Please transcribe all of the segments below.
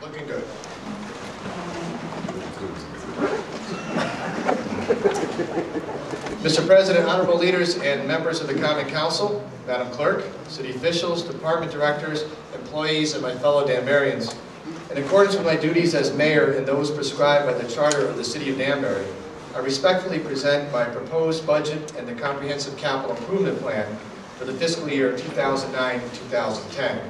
Looking good. Mr. President, honorable leaders, and members of the Common Council, Madam Clerk, city officials, department directors, employees, and my fellow Danburyans. In accordance with my duties as mayor and those prescribed by the charter of the city of Danbury, I respectfully present my proposed budget and the comprehensive capital improvement plan for the fiscal year 2009-2010.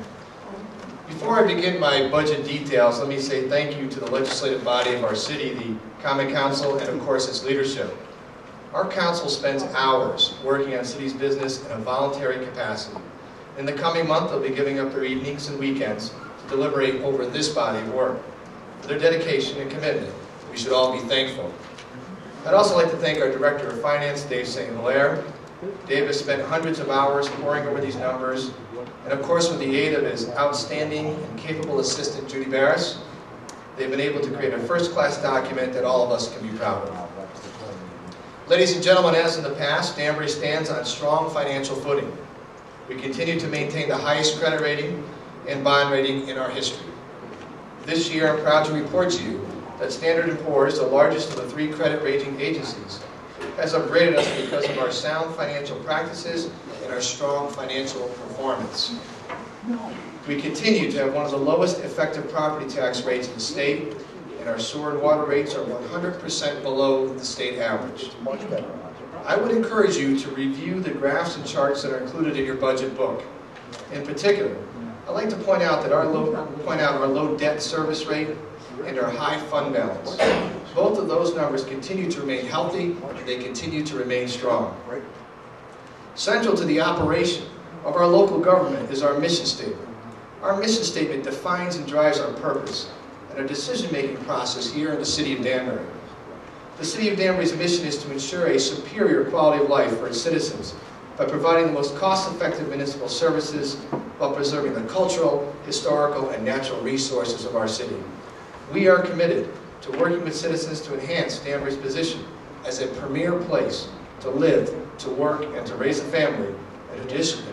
Before I begin my budget details, let me say thank you to the legislative body of our city, the Common Council, and of course its leadership. Our council spends hours working on city's business in a voluntary capacity. In the coming month, they'll be giving up their evenings and weekends to deliberate over this body of work. For their dedication and commitment, we should all be thankful. I'd also like to thank our Director of Finance, Dave St. Hilaire. Dave has spent hundreds of hours poring over these numbers, and of course with the aid of his outstanding and capable assistant, Judy Barris, they've been able to create a first-class document that all of us can be proud of. Ladies and gentlemen, as in the past, Danbury stands on strong financial footing. We continue to maintain the highest credit rating and bond rating in our history. This year, I'm proud to report to you that Standard & Poor's, the largest of the 3 credit rating agencies, has upgraded us because of our sound financial practices and our strong financial performance. We continue to have one of the lowest effective property tax rates in the state, and our sewer and water rates are 100% below the state average. I would encourage you to review the graphs and charts that are included in your budget book. In particular, I'd like to point out our low debt service rate and our high fund balance. Both of those numbers continue to remain healthy, and they continue to remain strong. Central to the operation of our local government is our mission statement. Our mission statement defines and drives our purpose and our decision-making process here in the city of Danbury. The city of Danbury's mission is to ensure a superior quality of life for its citizens by providing the most cost-effective municipal services while preserving the cultural, historical, and natural resources of our city. We are committed to working with citizens to enhance Danbury's position as a premier place to live, to work, and to raise a family in a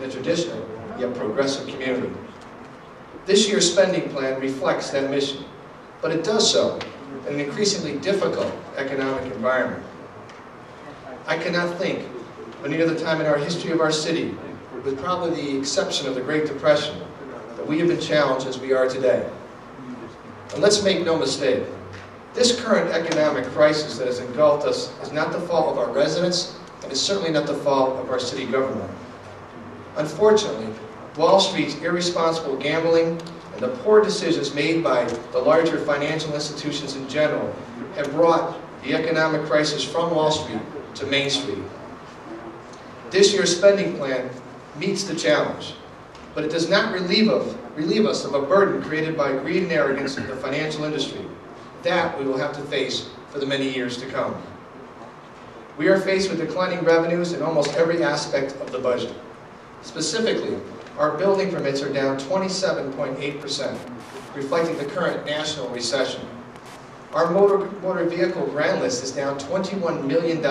traditional yet progressive community. This year's spending plan reflects that mission, but it does so in an increasingly difficult economic environment. I cannot think of any other time in our history of our city, with probably the exception of the Great Depression, that we have been challenged as we are today. And let's make no mistake, this current economic crisis that has engulfed us is not the fault of our residents, and is certainly not the fault of our city government. Unfortunately, Wall Street's irresponsible gambling and the poor decisions made by the larger financial institutions in general have brought the economic crisis from Wall Street to Main Street. This year's spending plan meets the challenge, but it does not relieve us of a burden created by greed and arrogance in the financial industry. That we will have to face for the many years to come. We are faced with declining revenues in almost every aspect of the budget. Specifically, our building permits are down 27.8%, reflecting the current national recession. Our motor vehicle grand list is down $21 million,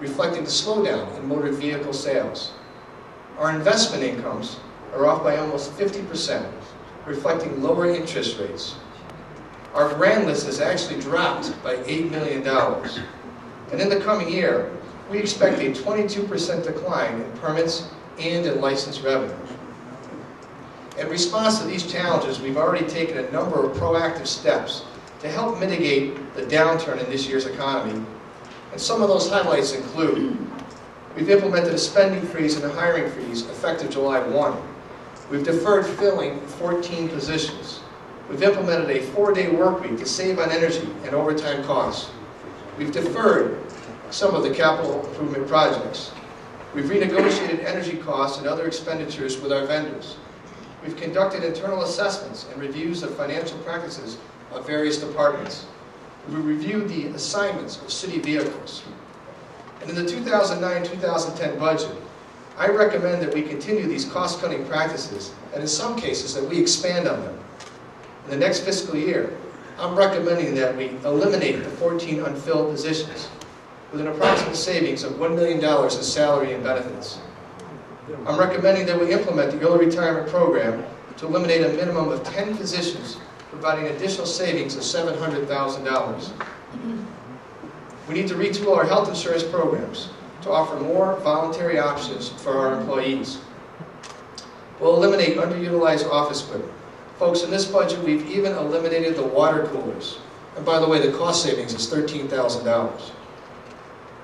reflecting the slowdown in motor vehicle sales. Our investment incomes are off by almost 50%, reflecting lower interest rates. Our grand list has actually dropped by $8 million. And in the coming year, we expect a 22% decline in permits and in license revenue. In response to these challenges, we've already taken a number of proactive steps to help mitigate the downturn in this year's economy. And some of those highlights include, we've implemented a spending freeze and a hiring freeze effective July 1. We've deferred filling 14 positions. We've implemented a 4-day work week to save on energy and overtime costs. We've deferred some of the capital improvement projects. We've renegotiated energy costs and other expenditures with our vendors. We've conducted internal assessments and reviews of financial practices of various departments. We've reviewed the assignments of city vehicles. And in the 2009-2010 budget, I recommend that we continue these cost-cutting practices, and in some cases that we expand on them. In the next fiscal year, I'm recommending that we eliminate the 14 unfilled positions with an approximate savings of $1 million in salary and benefits. I'm recommending that we implement the early retirement program to eliminate a minimum of 10 positions providing additional savings of $700,000. We need to retool our health insurance programs to offer more voluntary options for our employees. We'll eliminate underutilized office equipment. Folks, in this budget, we've even eliminated the water coolers. And by the way, the cost savings is $13,000.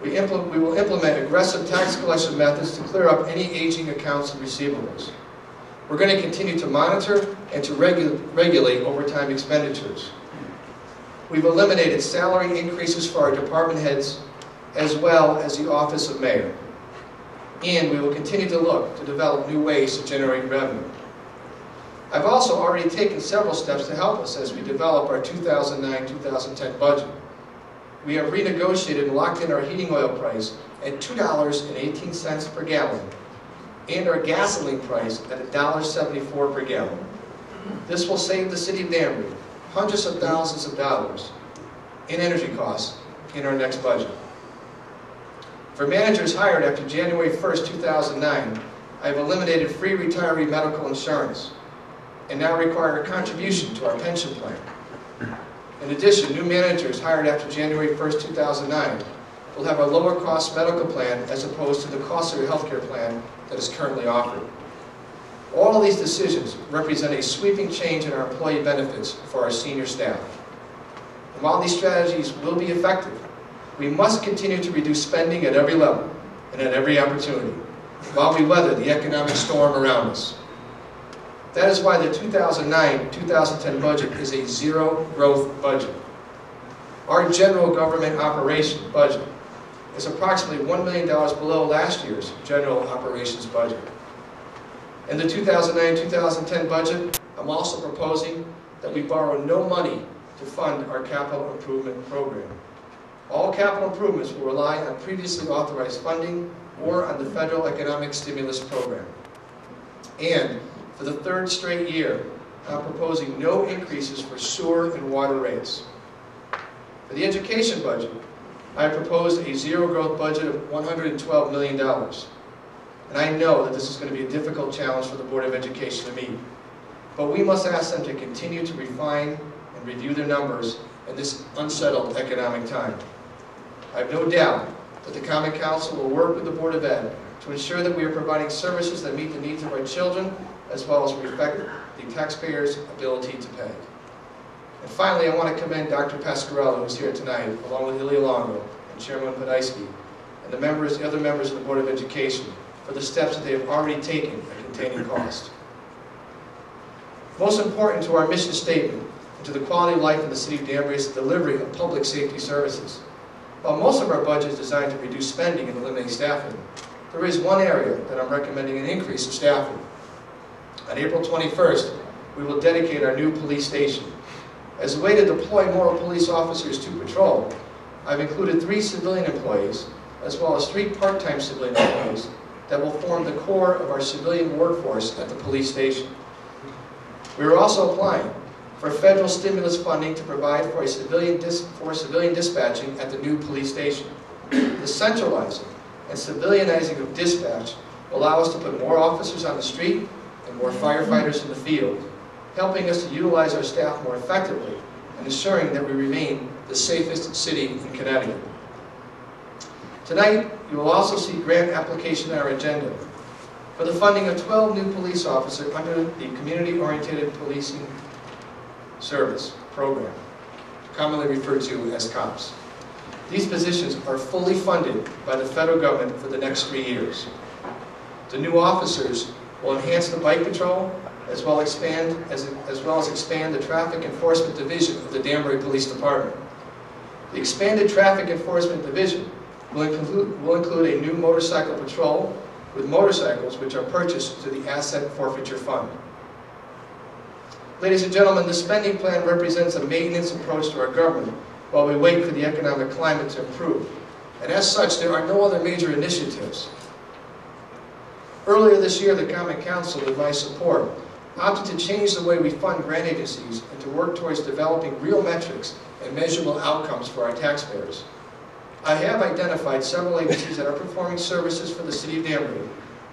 We will implement aggressive tax collection methods to clear up any aging accounts and receivables. We're going to continue to monitor and to regulate overtime expenditures. We've eliminated salary increases for our department heads as well as the Office of Mayor. And we will continue to look to develop new ways to generate revenue. I've also already taken several steps to help us as we develop our 2009-2010 budget. We have renegotiated and locked in our heating oil price at $2.18 per gallon and our gasoline price at $1.74 per gallon. This will save the city of Danbury hundreds of thousands of dollars in energy costs in our next budget. For managers hired after January 1st, 2009, I've eliminated free retiree medical insurance and now require a contribution to our pension plan. In addition, new managers hired after January 1st, 2009 will have a lower cost medical plan as opposed to the costlier healthcare plan that is currently offered. All of these decisions represent a sweeping change in our employee benefits for our senior staff. And while these strategies will be effective, we must continue to reduce spending at every level and at every opportunity while we weather the economic storm around us. That is why the 2009-2010 budget is a zero-growth budget. Our general government operation budget is approximately $1 million below last year's general operations budget. In the 2009-2010 budget, I'm also proposing that we borrow no money to fund our capital improvement program. All capital improvements will rely on previously authorized funding or on the federal economic stimulus program. And for the third straight year, I'm proposing no increases for sewer and water rates. For the education budget, I proposed a zero-growth budget of $112 million. And I know that this is going to be a difficult challenge for the Board of Education to meet. But we must ask them to continue to refine and review their numbers in this unsettled economic time. I have no doubt that the Common Council will work with the Board of Ed to ensure that we are providing services that meet the needs of our children as well as respect the taxpayers' ability to pay. And finally, I want to commend Dr. Pasquarello, who's here tonight, along with Ilya Longo and Chairman Podolsky, and the other members of the Board of Education, for the steps that they have already taken in containing cost. Most important to our mission statement and to the quality of life in the City of Danbury is the delivery of public safety services. While most of our budget is designed to reduce spending and eliminate staffing, there is one area that I'm recommending an increase in staffing. On April 21st, we will dedicate our new police station. As a way to deploy more police officers to patrol, I've included 3 civilian employees, as well as 3 part-time civilian employees, that will form the core of our civilian workforce at the police station. We are also applying for federal stimulus funding to provide for civilian dispatching at the new police station. The centralizing and civilianizing of dispatch will allow us to put more officers on the street and more firefighters in the field, helping us to utilize our staff more effectively and ensuring that we remain the safest city in Connecticut. Tonight, you will also see grant application on our agenda for the funding of 12 new police officers under the Community-Oriented Policing Service Program, commonly referred to as COPS. These positions are fully funded by the federal government for the next 3 years. The new officers will enhance the bike patrol as well as expand the Traffic Enforcement Division of the Danbury Police Department. The expanded Traffic Enforcement Division will include a new motorcycle patrol with motorcycles which are purchased to the Asset Forfeiture Fund. Ladies and gentlemen, the spending plan represents a maintenance approach to our government while we wait for the economic climate to improve. And as such, there are no other major initiatives. Earlier this year, the Common Council, with my support, opted to change the way we fund grant agencies and to work towards developing real metrics and measurable outcomes for our taxpayers. I have identified several agencies that are performing services for the City of Danbury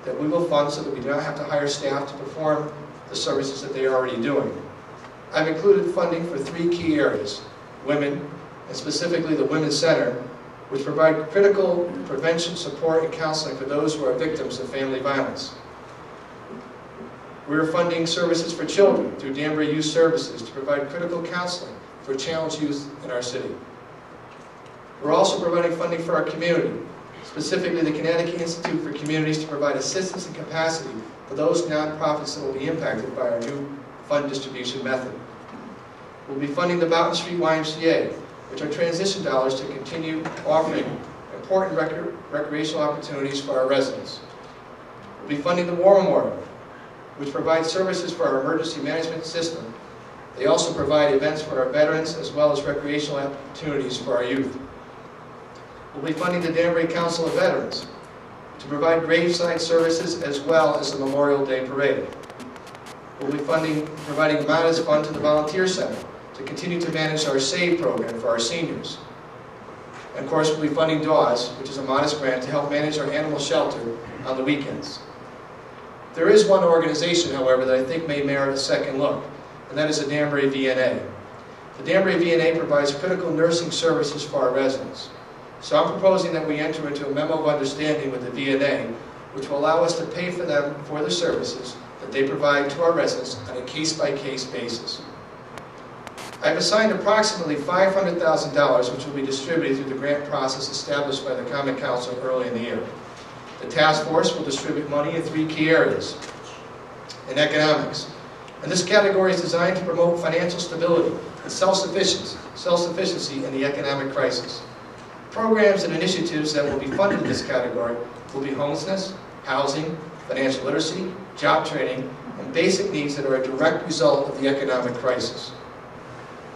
that we will fund so that we do not have to hire staff to perform the services that they are already doing. I've included funding for 3 key areas: women, and specifically the Women's Center, which provide critical prevention, support, and counseling for those who are victims of family violence. We're funding services for children through Danbury Youth Services to provide critical counseling for challenged youth in our city. We're also providing funding for our community, specifically the Connecticut Institute for Communities, to provide assistance and capacity for those nonprofits that will be impacted by our new fund distribution method. We'll be funding the Boughton Street YMCA, which are transition dollars to continue offering important recreational opportunities for our residents. We'll be funding the War Memorial, which provides services for our emergency management system. They also provide events for our veterans as well as recreational opportunities for our youth. We'll be funding the Danbury Council of Veterans to provide graveside services as well as the Memorial Day Parade. We'll be providing a modest fund to the Volunteer Center to continue to manage our SAVE program for our seniors. And of course, we'll be funding DAWS, which is a modest grant to help manage our animal shelter on the weekends. There is one organization, however, that I think may merit a second look, and that is the Danbury VNA. The Danbury VNA provides critical nursing services for our residents. So I'm proposing that we enter into a memo of understanding with the VNA, which will allow us to pay for them for the services that they provide to our residents on a case-by-case basis. I've assigned approximately $500,000, which will be distributed through the grant process established by the Common Council early in the year. The task force will distribute money in 3 key areas. In economics, and this category is designed to promote financial stability and self-sufficiency in the economic crisis. Programs and initiatives that will be funded in this category will be homelessness, housing, financial literacy, job training, and basic needs that are a direct result of the economic crisis.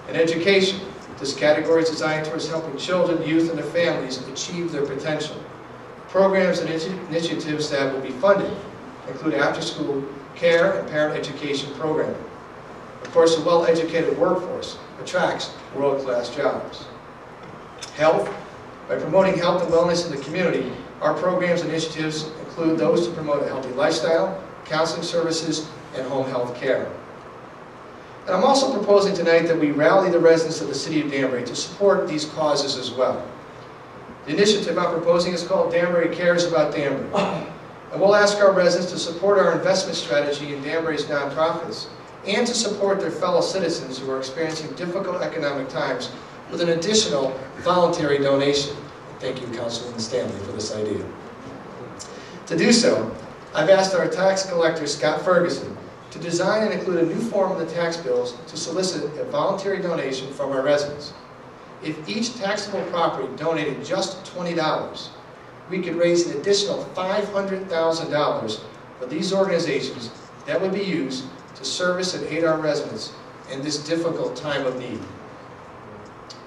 In education, this category is designed towards helping children, youth, and their families achieve their potential. Programs and initiatives that will be funded include after-school care and parent education programming. Of course, a well-educated workforce attracts world-class jobs. Health. By promoting health and wellness in the community, our programs and initiatives include those to promote a healthy lifestyle, counseling services, and home health care. And I'm also proposing tonight that we rally the residents of the City of Danbury to support these causes as well. The initiative I'm proposing is called Danbury Cares About Danbury. And we'll ask our residents to support our investment strategy in Danbury's nonprofits and to support their fellow citizens who are experiencing difficult economic times with an additional voluntary donation. Thank you, Councilman Stanley, for this idea. To do so, I've asked our tax collector, Scott Ferguson, to design and include a new form in the tax bills to solicit a voluntary donation from our residents. If each taxable property donated just $20, we could raise an additional $500,000 for these organizations that would be used to service and aid our residents in this difficult time of need.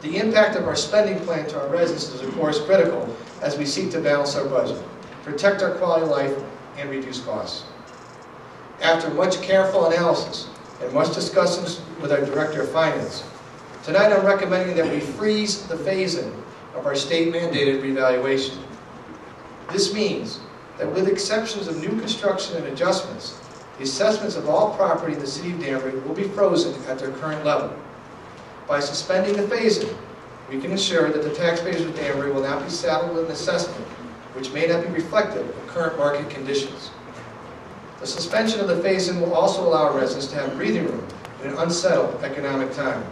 The impact of our spending plan to our residents is, of course, critical as we seek to balance our budget, protect our quality of life, and reduce costs. After much careful analysis and much discussions with our Director of Finance, tonight I'm recommending that we freeze the phase-in of our state-mandated revaluation. This means that with exceptions of new construction and adjustments, the assessments of all property in the City of Danbury will be frozen at their current level. By suspending the phase-in, we can ensure that the taxpayers of Danbury will not be saddled with an assessment which may not be reflective of current market conditions. The suspension of the phase-in will also allow residents to have breathing room in an unsettled economic time.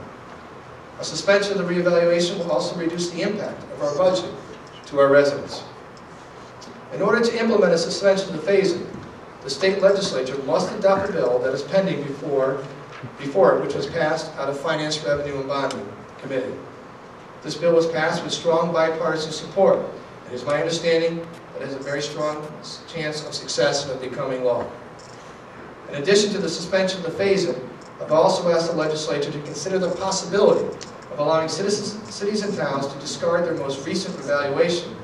A suspension of the reevaluation will also reduce the impact of our budget to our residents. In order to implement a suspension of the phase-in, the state legislature must adopt a bill that is pending before it, which was passed out of Finance, Revenue, and Bonding Committee. This bill was passed with strong bipartisan support. It is my understanding that it has a very strong chance of success in becoming law. In addition to the suspension of the phase-in, I've also asked the legislature to consider the possibility of allowing cities and towns to discard their most recent revaluation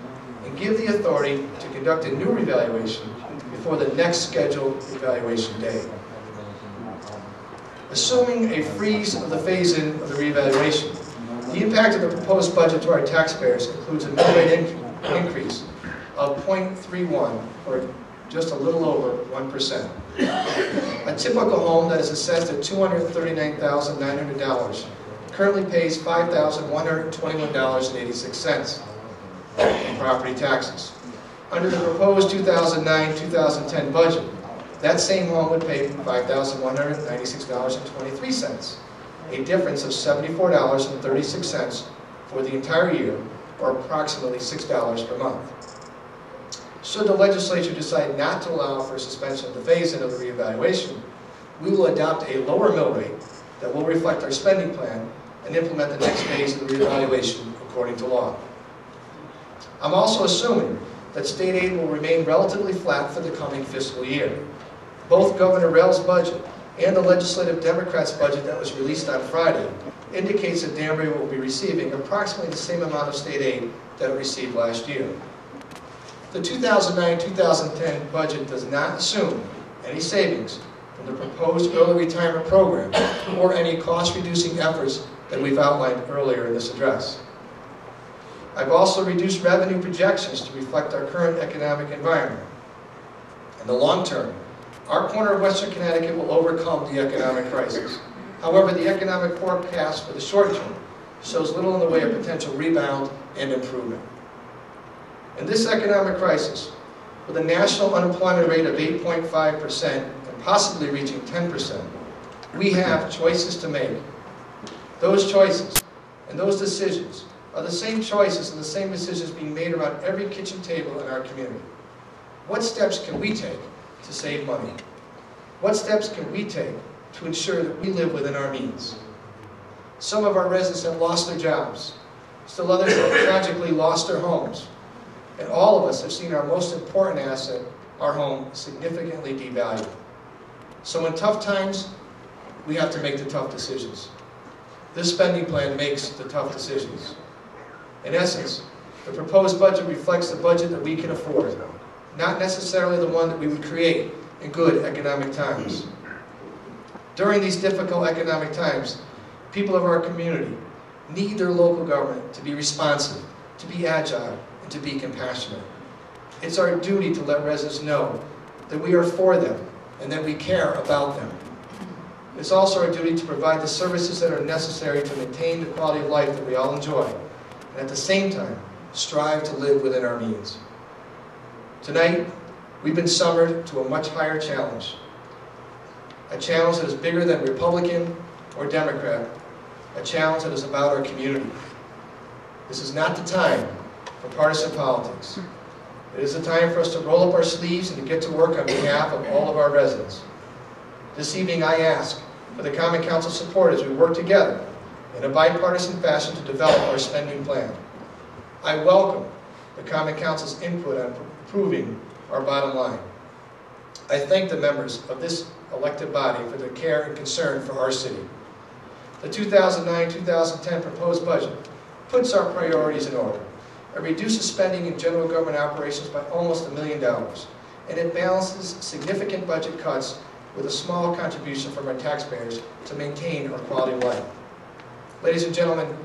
and give the authority to conduct a new revaluation before the next scheduled evaluation day. Assuming a freeze of the phase-in of the revaluation, the impact of the proposed budget to our taxpayers includes a mill rate increase of 0.31 or just a little over 1%. A typical home that is assessed at $239,900 currently pays $5,121.86 in property taxes. Under the proposed 2009-2010 budget, that same home would pay $5,196.23, a difference of $74.36 for the entire year, or approximately $6 per month. Should the legislature decide not to allow for suspension of the phase-in of the reevaluation, we will adopt a lower mill rate that will reflect our spending plan and implement the next phase of the reevaluation according to law. I'm also assuming that state aid will remain relatively flat for the coming fiscal year. Both Governor Rell's budget and the legislative Democrats' budget that was released on Friday indicates that Danbury will be receiving approximately the same amount of state aid that it received last year. The 2009-2010 budget does not assume any savings from the proposed early retirement program or any cost-reducing efforts that we've outlined earlier in this address. I've also reduced revenue projections to reflect our current economic environment. In the long term, our corner of Western Connecticut will overcome the economic crisis. However, the economic forecast for the short term shows little in the way of potential rebound and improvement. In this economic crisis, with a national unemployment rate of 8.5% and possibly reaching 10%, we have choices to make. Those choices and those decisions are the same choices and the same decisions being made around every kitchen table in our community. What steps can we take to save money? What steps can we take to ensure that we live within our means? Some of our residents have lost their jobs. Still others have tragically lost their homes. And all of us have seen our most important asset, our home, significantly devalued. So in tough times, we have to make the tough decisions. This spending plan makes the tough decisions. In essence, the proposed budget reflects the budget that we can afford, not necessarily the one that we would create in good economic times. During these difficult economic times, people of our community need their local government to be responsive, to be agile, and to be compassionate. It's our duty to let residents know that we are for them and that we care about them. It's also our duty to provide the services that are necessary to maintain the quality of life that we all enjoy, and at the same time, strive to live within our means. Tonight, we've been summoned to a much higher challenge. A challenge that is bigger than Republican or Democrat. A challenge that is about our community. This is not the time for partisan politics. It is the time for us to roll up our sleeves and to get to work on behalf of all of our residents. This evening I ask for the Common Council support as we work together in a bipartisan fashion to develop our spending plan. I welcome the Common Council's input on improving our bottom line. I thank the members of this elected body for their care and concern for our city. The 2009-2010 proposed budget puts our priorities in order. It reduces spending in general government operations by almost $1 million, and it balances significant budget cuts with a small contribution from our taxpayers to maintain our quality of life. Ladies and gentlemen,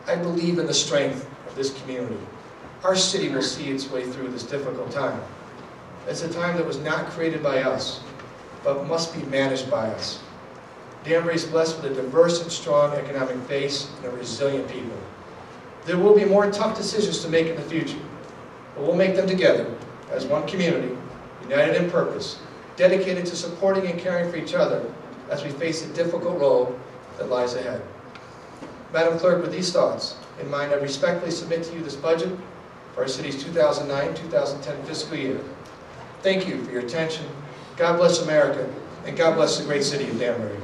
I believe in the strength of this community. Our city will see its way through this difficult time. It's a time that was not created by us, but must be managed by us. Danbury is blessed with a diverse and strong economic base and a resilient people. There will be more tough decisions to make in the future, but we'll make them together as one community, united in purpose, dedicated to supporting and caring for each other as we face the difficult road that lies ahead. Madam Clerk, with these thoughts in mind, I respectfully submit to you this budget for our city's 2009-2010 fiscal year. Thank you for your attention. God bless America, and God bless the great city of Danbury.